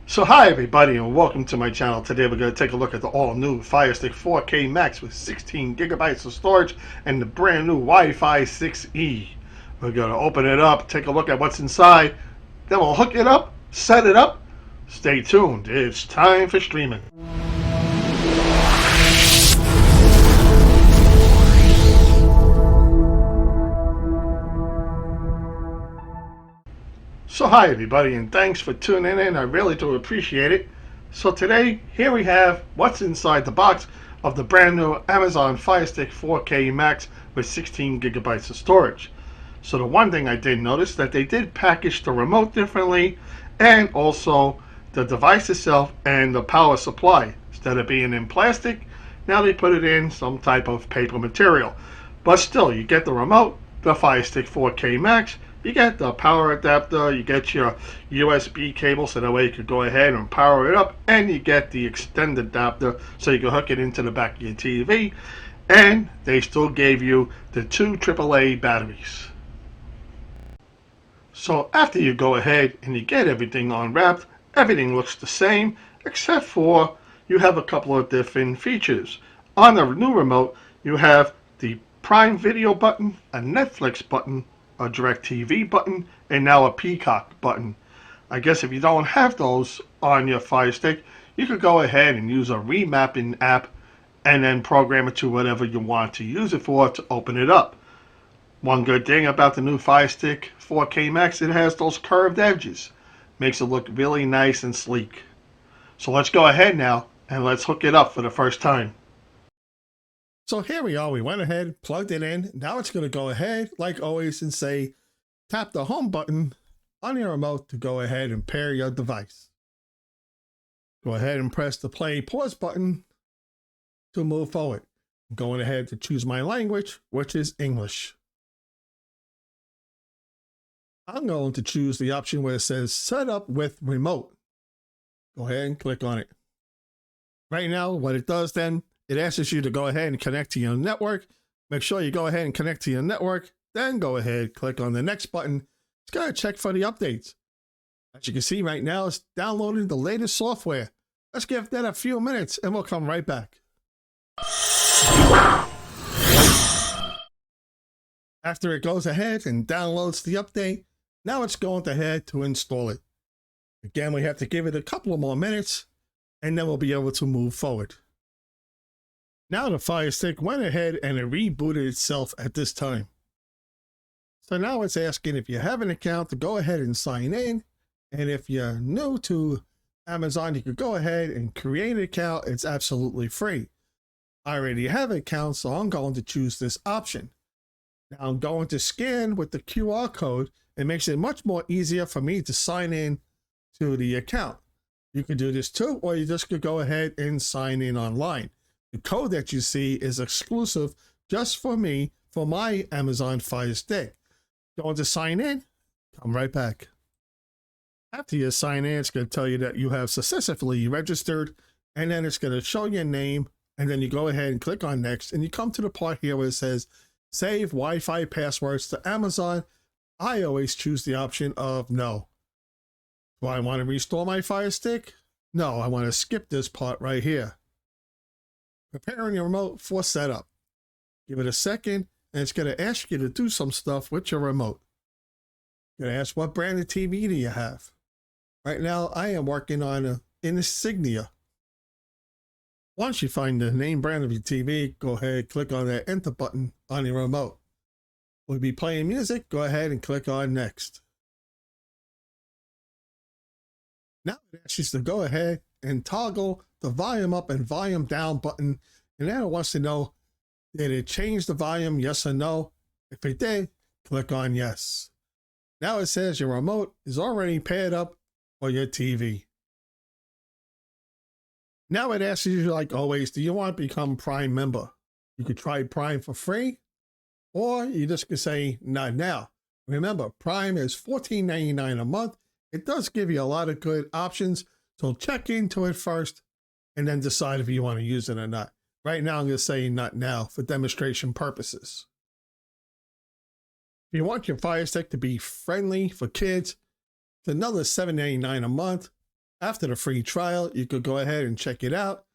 So hi everybody and welcome to my channel. Today we're going to take a look at the all-new Firestick 4K Max with 16 gigabytes of storage and the brand new Wi-Fi 6E. We're going to open it up, take a look at what's inside, then we'll hook it up, set it up. Stay tuned, it's time for streaming. So hi everybody and thanks for tuning in. I really do appreciate it. So today, here we have what's inside the box of the brand new Amazon Firestick 4K Max with 16 gigabytes of storage. So the one thing I did notice that they did package the remote differently and also the device itself and the power supply. Instead of being in plastic, now they put it in some type of paper material. But still, you get the remote, the Firestick 4K Max, you get the power adapter, you get your USB cable so that way you could go ahead and power it up, and you get the extended adapter so you can hook it into the back of your TV, and they still gave you the two AAA batteries. So after you go ahead and you get everything unwrapped, everything looks the same except for you have a couple of different features. On the new remote, you have the Prime Video button, a Netflix button, a DirecTV button, and now a Peacock button. I guess if you don't have those on your Fire Stick, you could go ahead and use a remapping app and then program it to whatever you want to use it for to open it up. One good thing about the new Fire Stick 4K Max, it has those curved edges. Makes it look really nice and sleek. So let's go ahead now and let's hook it up for the first time. So here we are, we went ahead, plugged it in. Now it's going to go ahead, like always, and say, tap the home button on your remote to go ahead and pair your device. Go ahead and press the play pause button to move forward. I'm going ahead to choose my language, which is English. I'm going to choose the option where it says set up with remote. Go ahead and click on it. Right now, what it does then, it asks you to go ahead and connect to your network. Make sure you go ahead and connect to your network. Then go ahead, click on the next button. It's going to check for the updates. As you can see right now, it's downloading the latest software. Let's give that a few minutes and we'll come right back. After it goes ahead and downloads the update, now it's going ahead to install it. Again, we have to give it a couple of more minutes and then we'll be able to move forward. Now the Fire Stick went ahead and it rebooted itself at this time. So now it's asking if you have an account to go ahead and sign in. And if you're new to Amazon, you could go ahead and create an account. It's absolutely free. I already have an account, so I'm going to choose this option. Now I'm going to scan with the QR code. It makes it much more easier for me to sign in to the account. You can do this too, or you just could go ahead and sign in online. The code that you see is exclusive just for me, for my Amazon Fire Stick. Going to sign in, come right back. After you sign in, it's going to tell you that you have successfully registered, and then it's going to show your name, and then you go ahead and click on next, and you come to the part here where it says save Wi-Fi passwords to Amazon. I always choose the option of no. Do I want to restore my Fire Stick? No, I want to skip this part right here. Preparing your remote for setup. Give it a second, and it's going to ask you to do some stuff with your remote. It's going to ask what brand of TV do you have. Right now, I am working on an Insignia. Once you find the name brand of your TV, go ahead, click on that enter button on your remote. We'll be playing music, go ahead and click on next. Now it asks you to go ahead and toggle the volume up and volume down button, and then it wants to know, did it change the volume, yes or no? If it did, click on yes. Now it says your remote is already paired up for your TV. Now it asks you, like always, do you want to become Prime member? You could try Prime for free, or you just could say not now. Remember, Prime is $14.99 a month. It does give you a lot of good options, so check into it first and then decide if you want to use it or not. Right now, I'm going to say not now for demonstration purposes. If you want your Fire Stick to be friendly for kids, it's another $7.99 a month. After the free trial, you could go ahead and check it out.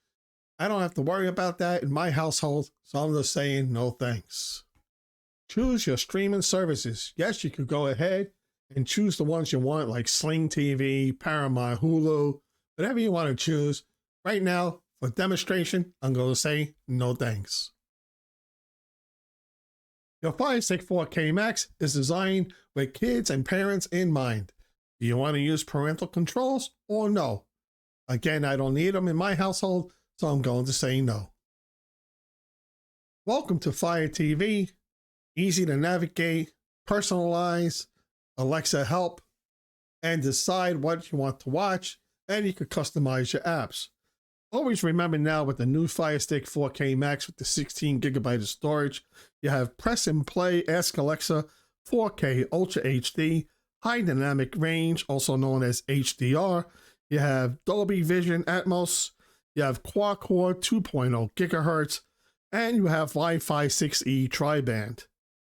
I don't have to worry about that in my household, so I'm just saying no thanks. Choose your streaming services. Yes, you could go ahead and choose the ones you want, like Sling TV, Paramount, Hulu, whatever you want to choose. Right now, for demonstration, I'm going to say no thanks. Your Firestick 4K Max is designed with kids and parents in mind. Do you want to use parental controls or no? Again, I don't need them in my household, so I'm going to say no. Welcome to Fire TV. Easy to navigate, personalize, Alexa help, and decide what you want to watch, and you can customize your apps. Always remember now with the new Firestick 4K Max with the 16 GB of storage, you have press and play, ask Alexa, 4K Ultra HD, high dynamic range, also known as HDR. You have Dolby Vision Atmos, you have quad-core 2.0 gigahertz, and you have Wi-Fi 6E tri-band.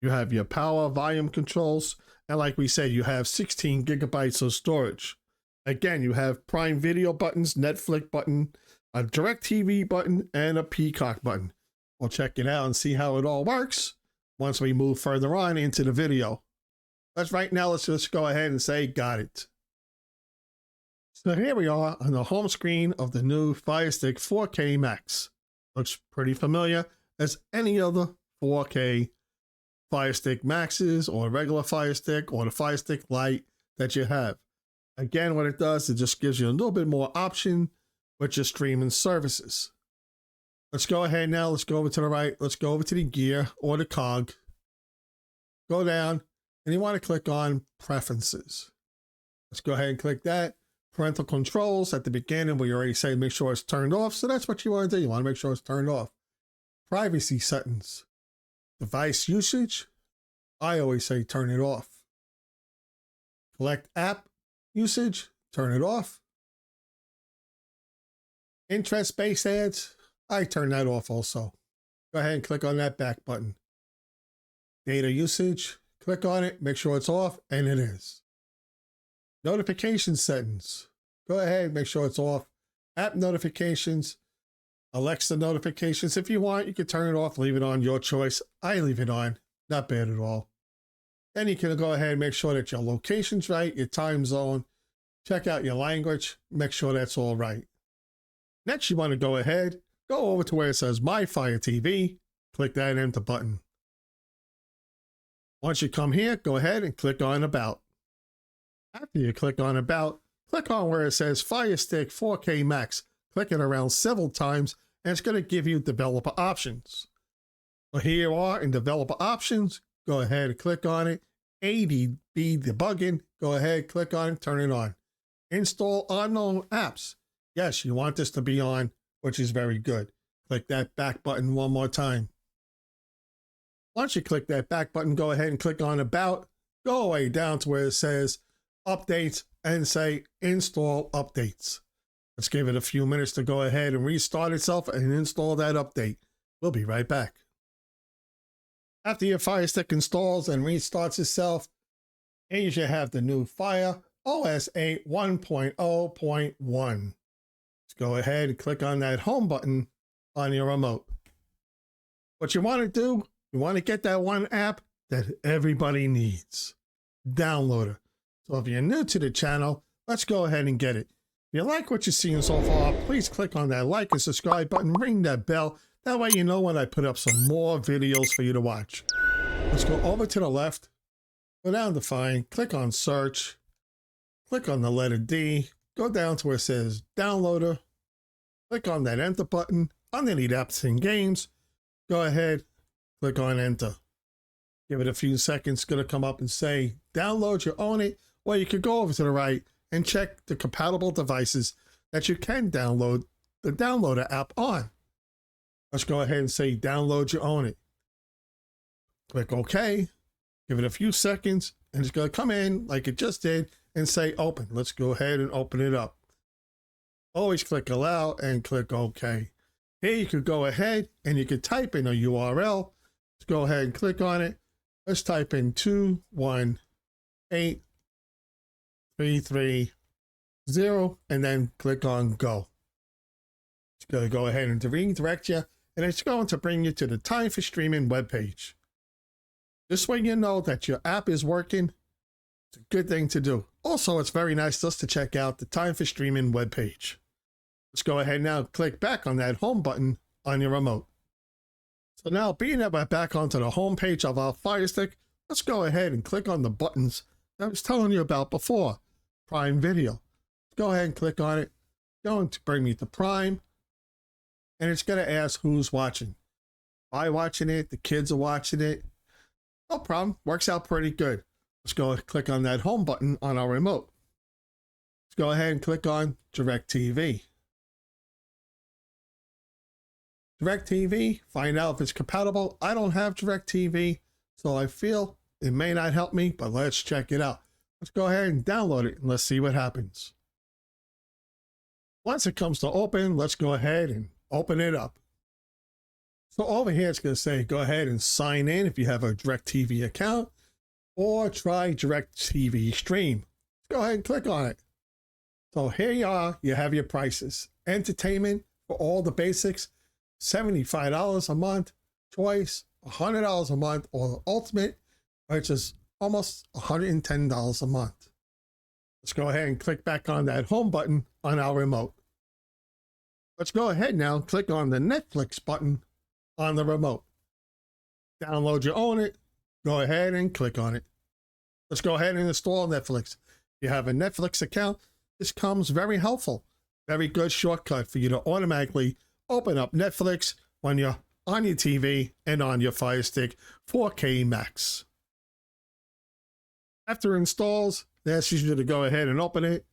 You have your power volume controls, and like we said, you have 16 gigabytes of storage. Again, you have Prime Video buttons, Netflix button, a DirecTV button, and a Peacock button. We'll check it out and see how it all works once we move further on into the video. But right now, let's just go ahead and say, got it. So here we are on the home screen of the new Firestick 4K Max. Looks pretty familiar as any other 4K Firestick Maxes or regular Firestick or the Firestick Lite that you have. Again, what it does, it just gives you a little bit more option with your streaming services. Let's go ahead now. Let's go over to the right. Let's go over to the gear or the cog. Go down and you want to click on Preferences. Let's go ahead and click that. Parental controls at the beginning, we already say make sure it's turned off. So that's what you want to do. You want to make sure it's turned off. Privacy settings. Device usage. I always say turn it off. Select app usage. Turn it off. Interest-based ads. I turn that off also. Go ahead and click on that back button. Data usage. Click on it. Make sure it's off. And it is. Notification settings. Go ahead, make sure it's off. App notifications, Alexa notifications. If you want, you can turn it off, leave it on, your choice. I leave it on, not bad at all. Then you can go ahead and make sure that your location's right, your time zone. Check out your language, make sure that's all right. Next, you want to go ahead, go over to where it says My Fire TV, click that enter button. Once you come here, go ahead and click on About. After you click on About, click on where it says Firestick 4K Max. Click it around several times, and it's going to give you developer options. So here you are in developer options. Go ahead and click on it. ADB debugging. Go ahead, click on it, turn it on. Install unknown apps. Yes, you want this to be on, which is very good. Click that back button one more time. Once you click that back button, go ahead and click on About. Go away down to where it says Updates and say Install Updates. Let's give it a few minutes to go ahead and restart itself and install that update. We'll be right back. After your Firestick installs and restarts itself, here you should have the new Fire OS 8 1.0.1. Let's go ahead and click on that home button on your remote. What you want to do, you want to get that one app that everybody needs. Downloader. So if you're new to the channel, let's go ahead and get it. If you like what you're seeing so far, please click on that like and subscribe button, ring that bell. That way you know when I put up some more videos for you to watch. Let's go over to the left, go down to Find, click on Search, click on the letter D, go down to where it says Downloader, click on that Enter button. Underneath Apps and Games, go ahead, click on Enter. Give it a few seconds, it's going to come up and say download, you own it. Or you could go over to the right and check the compatible devices that you can download the Downloader app on. Let's go ahead and say download, you own it. Click OK. Give it a few seconds and it's going to come in like it just did and say open. Let's go ahead and open it up. Always click allow and click OK. Here you could go ahead and you could type in a URL. Let's go ahead and click on it. Let's type in 218.33.0. 0, and then click on go. It's going to go ahead and redirect you, and it's going to bring you to the Time for Streaming webpage. This way you know that your app is working. It's a good thing to do. Also, it's very nice just to check out the Time for Streaming webpage. Let's go ahead now and click back on that home button on your remote. So now, being that we're back onto the home page of our Firestick, let's go ahead and click on the buttons that I was telling you about before. Prime Video. Go ahead and click on it. It's going to bring me to Prime, and it's going to ask who's watching. I'm watching it, the kids are watching it. No problem, works out pretty good. Let's go and click on that home button on our remote. Let's go ahead and click on DirecTV. DirecTV, find out if it's compatible. I don't have DirecTV, so I feel it may not help me, but let's check it out. Let's go ahead and download it and let's see what happens. Once it comes to open, let's go ahead and open it up. So over here, it's going to say, go ahead and sign in if you have a DirecTV account, or try DirecTV Stream. Go ahead and click on it. So here you are, you have your prices. Entertainment for all the basics, $75 a month. Choice, $100 a month, or the ultimate, which is almost $110 a month. Let's go ahead and click back on that home button on our remote. Let's go ahead now and click on the Netflix button on the remote. Download your own it. Go ahead and click on it. Let's go ahead and install Netflix. If you have a Netflix account, this comes very helpful. Very good shortcut for you to automatically open up Netflix when you're on your TV and on your Firestick 4K Max. After it installs, it asks you to go ahead and open it.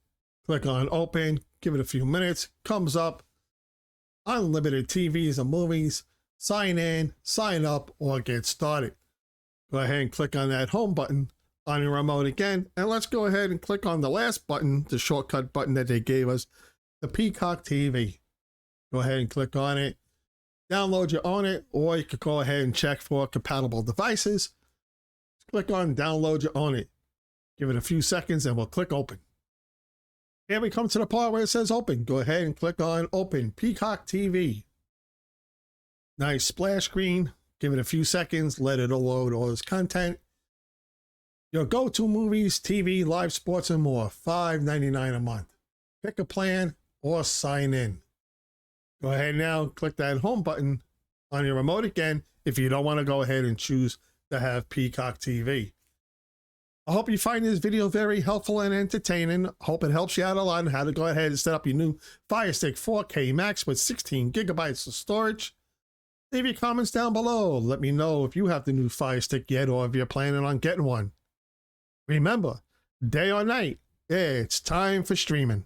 Click on open, give it a few minutes, comes up. Unlimited TVs and movies, sign in, sign up, or get started. Go ahead and click on that home button on your remote again, and let's go ahead and click on the last button, the shortcut button that they gave us, the Peacock TV. Go ahead and click on it. Download your own it, or you could go ahead and check for compatible devices. Click on download your own it. Give it a few seconds and we'll click open. Here we come to the part where it says open. Go ahead and click on open Peacock TV. Nice splash screen. Give it a few seconds. Let it load all its content. Your go-to movies, TV, live sports, and more. $5.99 a month. Pick a plan or sign in. Go ahead now, click that home button on your remote again if you don't want to go ahead and choose to have Peacock TV. I hope you find this video very helpful and entertaining. Hope it helps you out a lot on how to go ahead and set up your new Firestick 4K Max with 16 gigabytes of storage. Leave your comments down below. Let me know if you have the new Firestick yet or if you're planning on getting one. Remember, day or night, it's time for streaming.